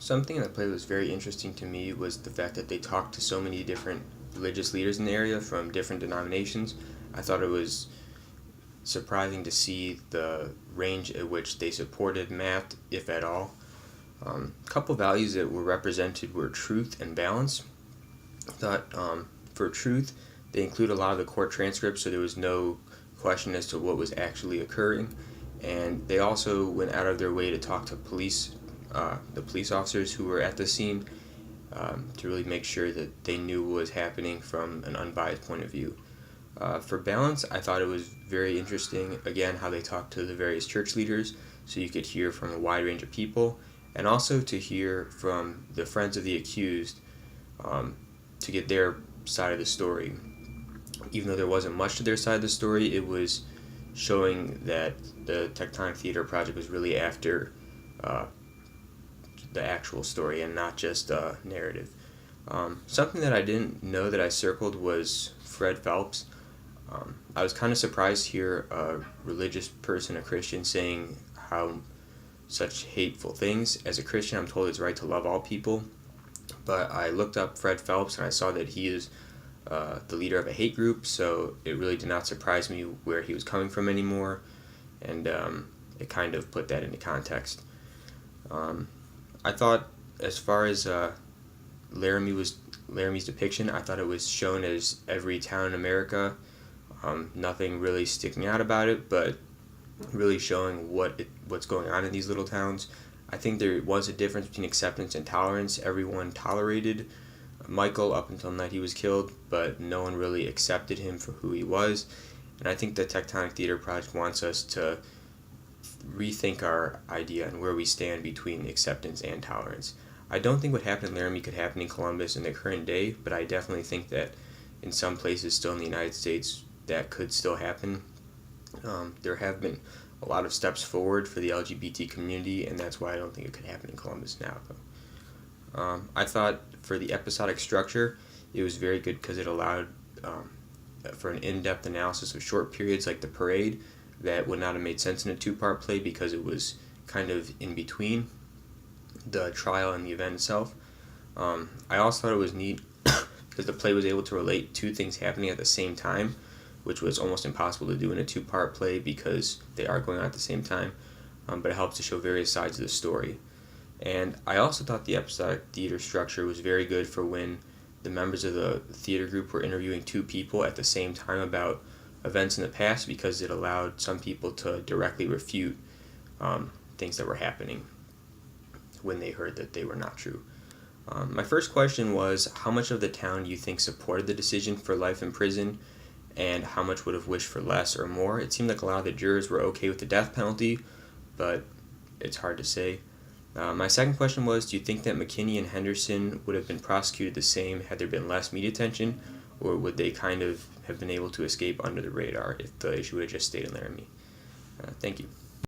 Something in the play that was very interesting to me was the fact that they talked to so many different religious leaders in the area from different denominations. I thought it was surprising to see the range at which they supported Matt, if at all. A couple values that were represented were truth and balance. I thought for truth, they include a lot of the court transcripts, so there was no question as to what was actually occurring. And they also went out of their way to talk to the police officers who were at the scene, to really make sure that they knew what was happening from an unbiased point of view. For balance, I thought it was very interesting, again, how they talked to the various church leaders, so you could hear from a wide range of people, and also to hear from the friends of the accused, to get their side of the story. Even though there wasn't much to their side of the story, it was showing that the Tectonic Theater Project was really after the actual story and not just a narrative. Something that I didn't know that I circled was Fred Phelps. I was kind of surprised to hear a religious person, a Christian, saying how such hateful things. As a Christian, I'm told it's right to love all people, but I looked up Fred Phelps and I saw that he is the leader of a hate group, so it really did not surprise me where he was coming from anymore, and it kind of put that into context. I thought, as far as Laramie's depiction, I thought it was shown as every town in America. Nothing really sticking out about it, but really showing what's going on in these little towns. I think there was a difference between acceptance and tolerance. Everyone tolerated Michael up until the night he was killed, but no one really accepted him for who he was. And I think the Tectonic Theater Project wants us to rethink our idea and where we stand between acceptance and tolerance. I don't think what happened in Laramie could happen in Columbus in the current day, but I definitely think that in some places still in the United States that could still happen. There have been a lot of steps forward for the LGBT community, and that's why I don't think it could happen in Columbus now, though. I thought for the episodic structure, it was very good because it allowed for an in-depth analysis of short periods like the parade that would not have made sense in a two-part play because it was kind of in between the trial and the event itself. I also thought it was neat because the play was able to relate two things happening at the same time, which was almost impossible to do in a two-part play because they are going on at the same time, but it helps to show various sides of the story. And I also thought the episodic theater structure was very good for when the members of the theater group were interviewing two people at the same time about events in the past, because it allowed some people to directly refute things that were happening when they heard that they were not true. My first question was, how much of the town do you think supported the decision for life in prison, and how much would have wished for less or more? It seemed like a lot of the jurors were okay with the death penalty, but it's hard to say. My second question was, do you think that McKinney and Henderson would have been prosecuted the same had there been less media attention, or would they kind of have been able to escape under the radar if the issue would have just stayed in Laramie? Thank you.